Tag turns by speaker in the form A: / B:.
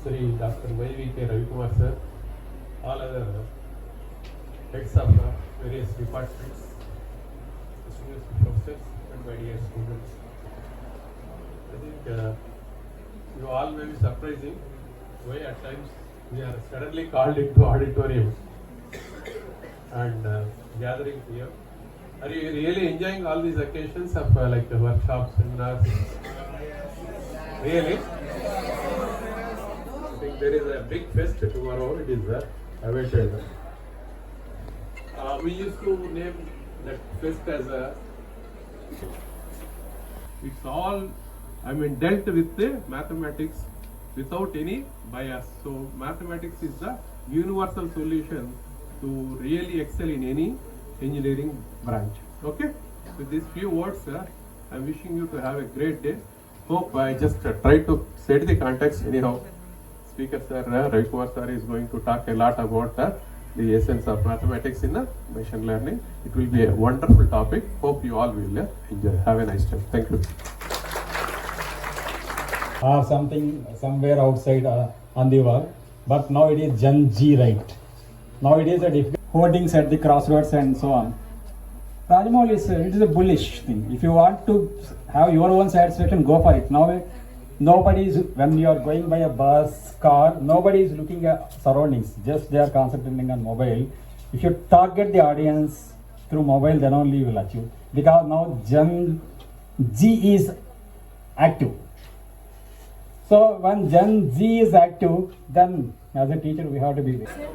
A: Sri Dr. Y.V.K. Ravi Kumar sir, all other heads of various departments, distinguished professors, and my dear students. I think you all may be surprising why at times we are suddenly called into auditorium and gathering here. Are you really enjoying all these occasions of like workshops, seminars? Really? I think there is a big fest tomorrow. It is awaited. We used to name that fest as a. It's all, dealt with the mathematics without any bias. So mathematics is the universal solution to really excel in any engineering branch. Okay? With these few words, I'm wishing you to have a great day. Hope I just try to set the context. Anyhow, speaker sir, Ravi Kumar sir is going to talk a lot about the essence of mathematics in machine learning. It will be a wonderful topic. Hope you all will enjoy. Have a nice time. Thank you.
B: Or something somewhere outside on the wall, but now it is Gen Z, right? Now it is a difficult hoardings at the crossroads and so on. Rajmoul is it is a bullish thing. If you want to have your own satisfaction, go for it. Now nobody is, when you are going by a bus, car, nobody is looking at surroundings. Just they are concentrating on mobile. If you target the audience through mobile, then only you will achieve. Because now Gen Z is active. So when Gen Z is active, then as a teacher we have to be there.